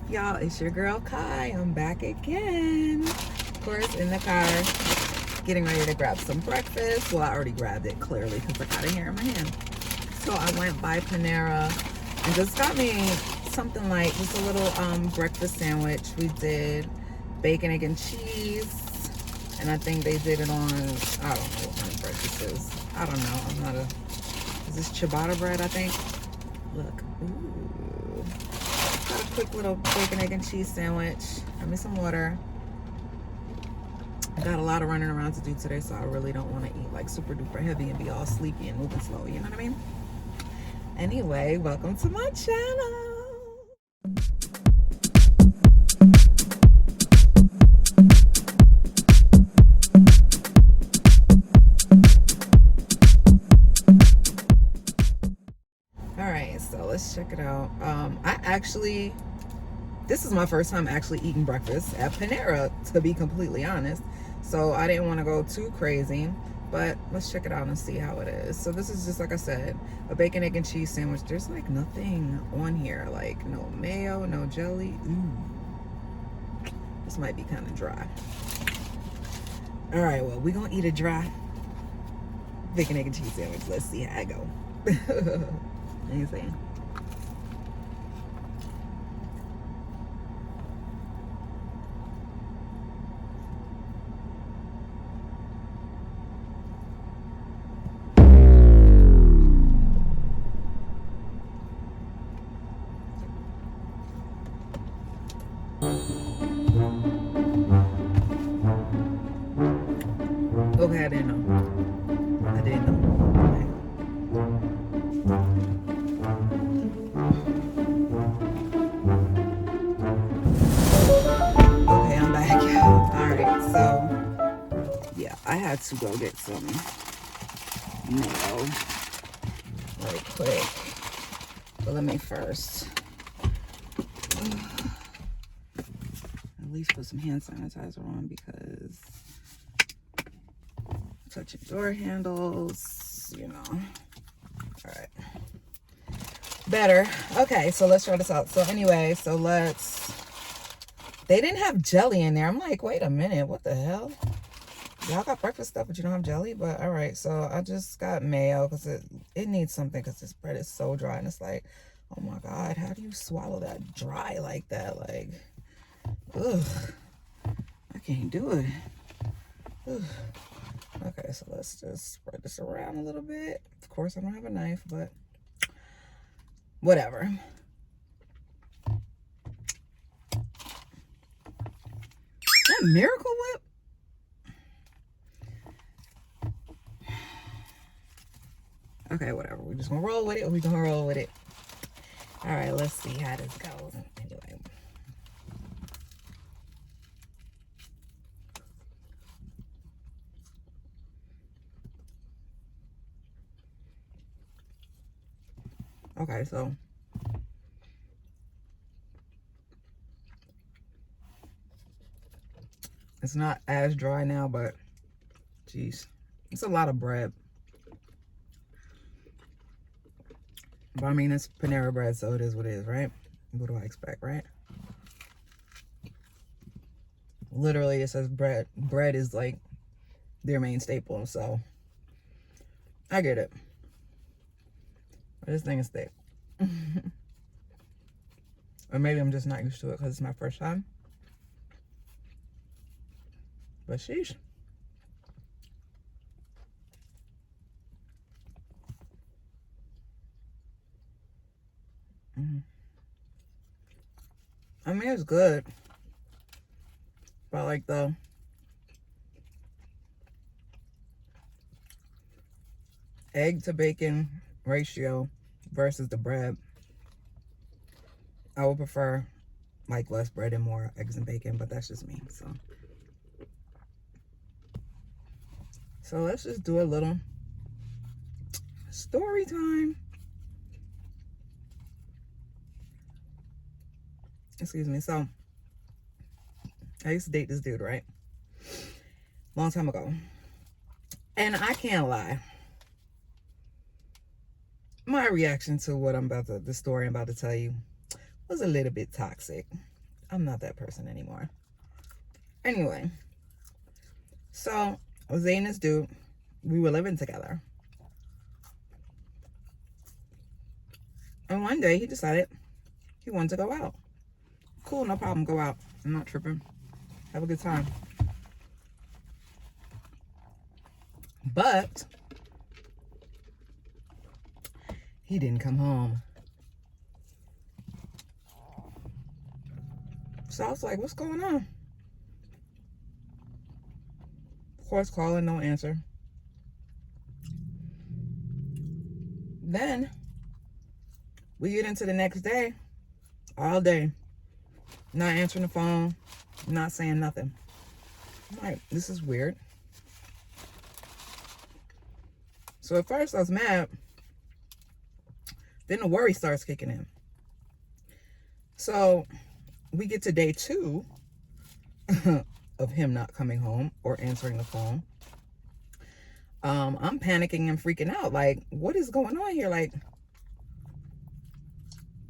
Y'all, it's your girl Kai. I'm back again. Of course, in the car, getting ready to grab some breakfast. Well, I already grabbed it, clearly, because I got it here in my hand. So I went by Panera and just got me something like just a little breakfast sandwich. We did bacon, egg, and cheese. And I think they did it on, I don't know what kind of bread this is. I don't know. I'm not a, is this ciabatta bread, I think? Look. Ooh. Got a quick little bacon, egg, and cheese sandwich. Got me some water. I got a lot of running around to do today, so I really don't want to eat like super duper heavy and be all sleepy and moving slow. You know what I mean? Anyway, welcome to my channel. Alright, so let's check it out. This is my first time actually eating breakfast at Panera, to be completely honest. So I didn't want to go too crazy, but let's check it out and see how it is. So this is just, like I said, a bacon, egg, and cheese sandwich. There's like nothing on here, like no mayo, no jelly. Ooh. This might be kind of dry. Alright, well, we're going to eat a dry bacon, egg, and cheese sandwich. Let's see how it go. You see? Okay, I didn't know. I didn't know. Okay, I'm back. Alright, so yeah, I had to go get some mayo right quick. But let me first at least put some hand sanitizer on, because touching door handles, you know. All right, better. Okay, so let's try this out. So anyway, so they didn't have jelly in there. I'm like, wait a minute, what the hell? Y'all got breakfast stuff, but you don't have jelly? But all right, so I just got mayo because it needs something, because this bread is so dry. And it's like, oh my God, how do you swallow that dry like that? Like, ugh, I can't do it. Ugh. Okay, so let's just spread this around a little bit. Of course, I don't have a knife, but whatever. That Miracle Whip? Okay, whatever. We're just gonna roll with it. We're gonna roll with it. All right, let's see how this goes. Anyway. Okay, so it's not as dry now, but geez, it's a lot of bread. But I mean, it's Panera bread, so it is what it is, right? What do I expect, right? Literally, it says bread. Bread is like their main staple, so I get it. But this thing is thick. Or maybe I'm just not used to it because it's my first time. But sheesh. I mean, it's good. But like the egg to bacon ratio versus the bread, I would prefer like less bread and more eggs and bacon, but that's just me. So let's just do a little story time. Excuse me. So I used to date this dude, right? Long time ago. And I can't lie. My reaction to what the story I'm about to tell you was a little bit toxic. I'm not that person anymore. Anyway, so I was dating this dude. We were living together. And one day he decided he wanted to go out. Cool, no problem, go out. I'm not tripping. Have a good time. But he didn't come home. So I was like, what's going on? Of course, calling, no answer. Then we get into the next day, all day, not answering the phone, not saying nothing. I'm like, this is weird. So at first I was mad. Then the worry starts kicking in. So we get to day 2 of him not coming home or answering the phone. I'm panicking and freaking out. Like, what is going on here? Like,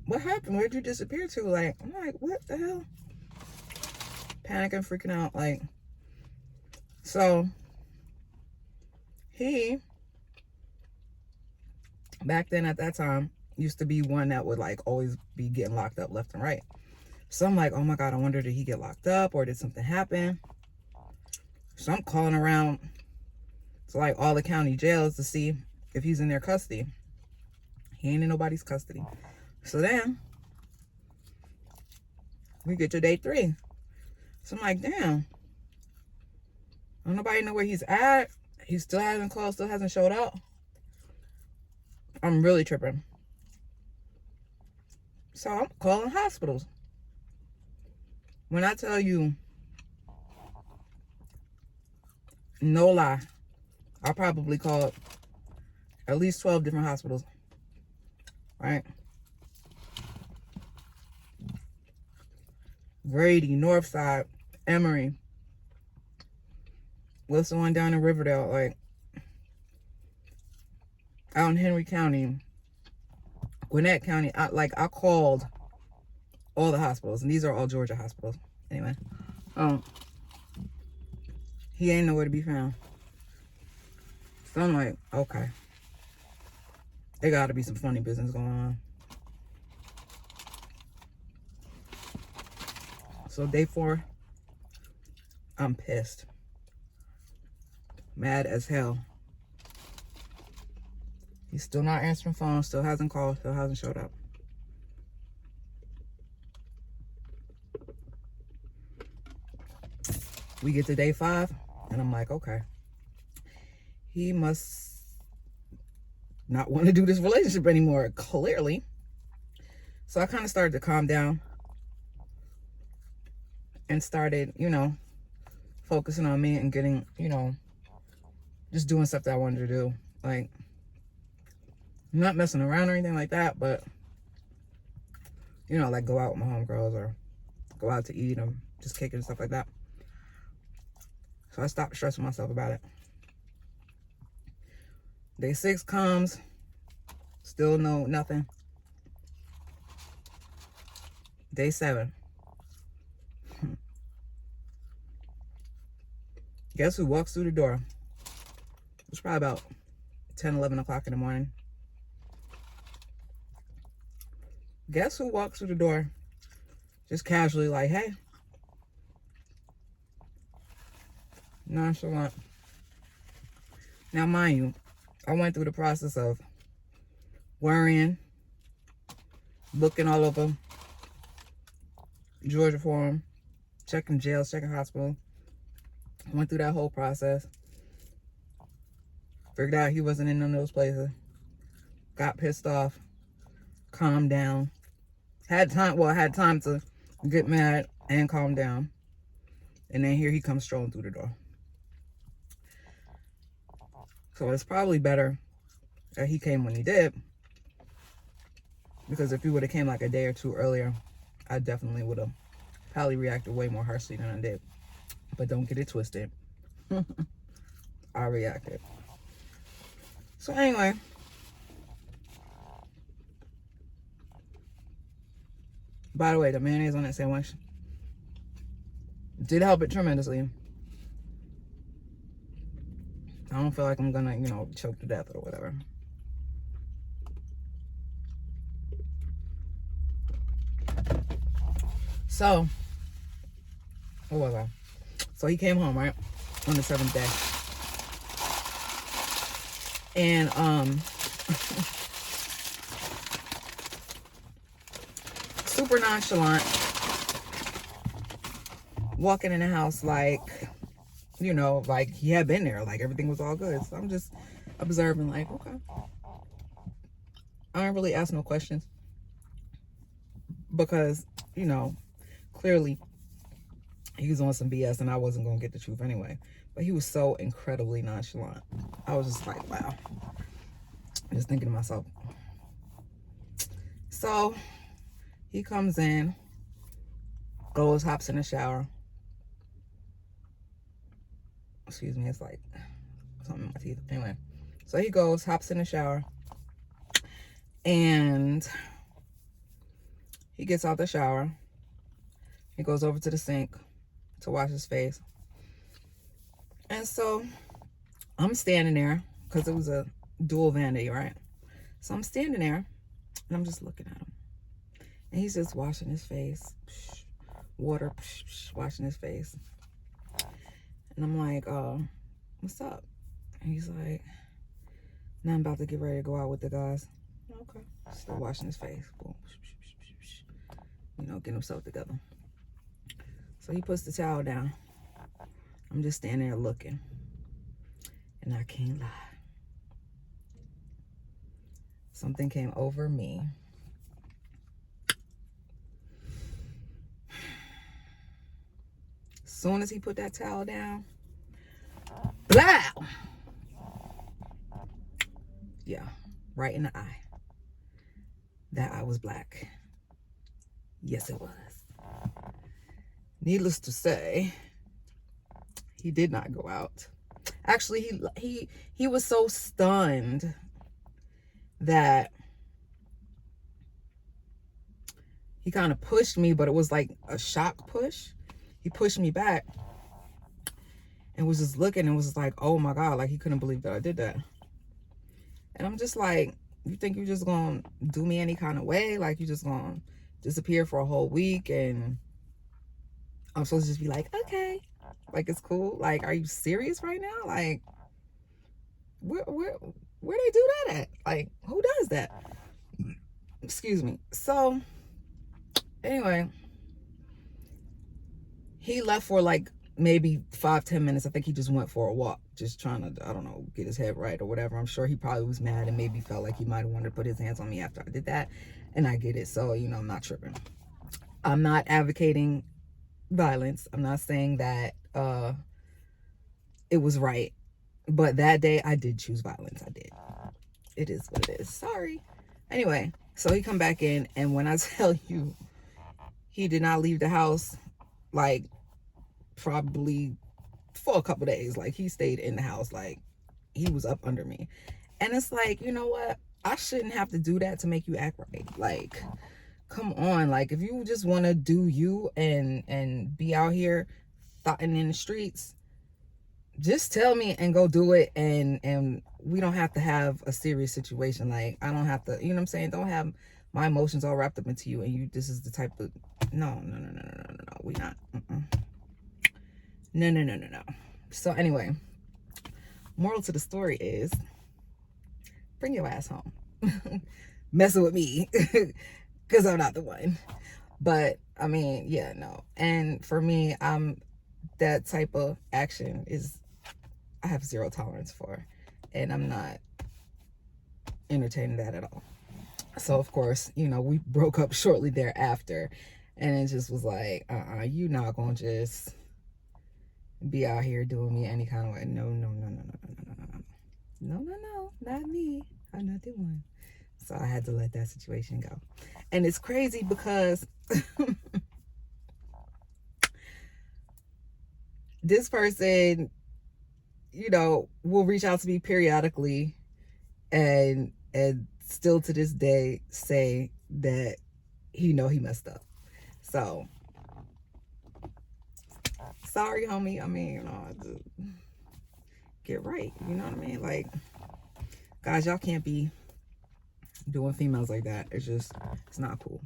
what happened? Where'd you disappear to? Like, I'm like, what the hell? Panicking, freaking out. Like, so he, back then at that time, used to be one that would like always be getting locked up left and right. So I'm like, oh my God, I wonder, did he get locked up or did something happen? So I'm calling around to like all the county jails to see if he's in their custody. He ain't in nobody's custody. So then we get to day 3. So I'm like, damn, don't nobody know where he's at. He still hasn't called, still hasn't showed up. I'm really tripping. So I'm calling hospitals. When I tell you, no lie, I probably called at least 12 different hospitals, right? Grady, Northside, Emory. What's the one down in Riverdale? Like, out in Henry County, Gwinnett County. I called all the hospitals, and these are all Georgia hospitals. Anyway, he ain't nowhere to be found. So I'm like, okay, there gotta be some funny business going on. So day 4, I'm pissed, mad as hell. He's still not answering phones, still hasn't called, still hasn't showed up. We get to day 5, and I'm like, okay, he must not want to do this relationship anymore, clearly. So I kind of started to calm down and started, focusing on me and getting, just doing stuff that I wanted to do. Like, not messing around or anything like that, but, like go out with my homegirls or go out to eat or just kicking and stuff like that. So I stopped stressing myself about it. Day 6 comes, still nothing. Day 7. Guess who walks through the door? It's probably about 10, 11 o'clock in the morning. Guess who walks through the door? Just casually like, hey. Nonchalant. Now, mind you, I went through the process of worrying, looking all over Georgia for him, checking jails, checking hospital. Went through that whole process. Figured out he wasn't in none of those places. Got pissed off. Calmed down. Had time to get mad and calm down. And then here he comes strolling through the door. So it's probably better that he came when he did. Because if he would have came like a day or 2 earlier, I definitely would have probably reacted way more harshly than I did. But don't get it twisted. I reacted. So anyway. By the way, the mayonnaise on that sandwich Did help it tremendously. I don't feel like I'm gonna, choke to death or whatever. So, what was I? So he came home, right? On the 7th day. And, super nonchalant. Walking in the house like, like he had been there. Like everything was all good. So I'm just observing like, okay. I don't really ask no questions. Because, clearly he was on some BS and I wasn't going to get the truth anyway. But he was so incredibly nonchalant. I was just like, wow. Just thinking to myself. So he comes in, goes, hops in the shower. Excuse me, it's like something in my teeth. Anyway, so he goes, hops in the shower. And he gets out the shower. He goes over to the sink to wash his face. And so I'm standing there because it was a dual vanity, right? So I'm standing there and I'm just looking at him. And he's just washing his face. Water, washing his face. And I'm like, what's up? And he's like, now I'm about to get ready to go out with the guys. Okay. Still washing his face. Boom. Getting himself together. So he puts the towel down. I'm just standing there looking. And I can't lie. Something came over me. As soon as he put that towel down, blow! Yeah, right in the eye. That eye was black. Yes, it was. Needless to say, he did not go out. Actually, he was so stunned that he kind of pushed me, but it was like a shock push. He pushed me back and was just looking and was just like, oh my God, like he couldn't believe that I did that. And I'm just like, you think you're just gonna do me any kind of way? Like you just gonna disappear for a whole week and I'm supposed to just be like, okay, like it's cool. Like, are you serious right now? Like, where they do that at? Like, who does that? Excuse me. So, anyway, he left for like maybe 5-10 minutes. I think he just went for a walk, just trying to, I don't know, get his head right or whatever. I'm sure he probably was mad and maybe felt like he might have wanted to put his hands on me after I did that. And I get it. So, I'm not tripping. I'm not advocating violence. I'm not saying that it was right. But that day I did choose violence. I did. It is what it is. Sorry. Anyway, so he come back in and when I tell you he did not leave the house like probably for a couple days. Like he stayed in the house, like he was up under me. And it's like, you know what? I shouldn't have to do that to make you act right. Like, come on. Like if you just want to do you and be out here thotting in the streets, just tell me and go do it. And we don't have to have a serious situation. Like I don't have to, you know what I'm saying? Don't have my emotions all wrapped up into you. And this is the type of, no. We not. No. So anyway, moral to the story is bring your ass home. Messing with me because I'm not the one. But I mean, yeah, no. And for me, that type of action is I have zero tolerance for, and I'm not entertaining that at all. So of course, we broke up shortly thereafter, and it just was like, you not gonna just be out here doing me any kind of way. No, not me. I'm not the one. So I had to let that situation go. And it's crazy because this person, will reach out to me periodically and still to this day say that he messed up. So sorry, homie. I mean, you know, just get right. You know what I mean? Like, guys, y'all can't be doing females like that. It's not cool.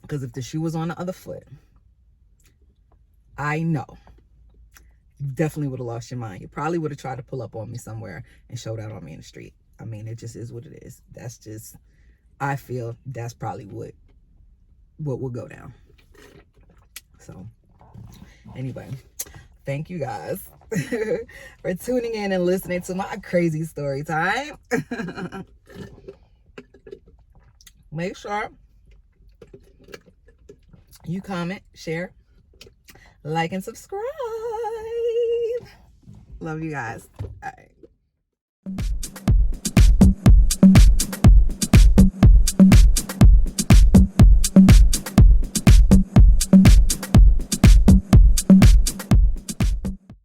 Because if the shoe was on the other foot, I know you definitely would have lost your mind. You probably would have tried to pull up on me somewhere and showed out on me in the street. I mean, it just is what it is. That's just, I feel that's probably what will go down. So anyway, thank you guys for tuning in and listening to my crazy story time. Make sure you comment, share, like, and subscribe. Love you guys. All right.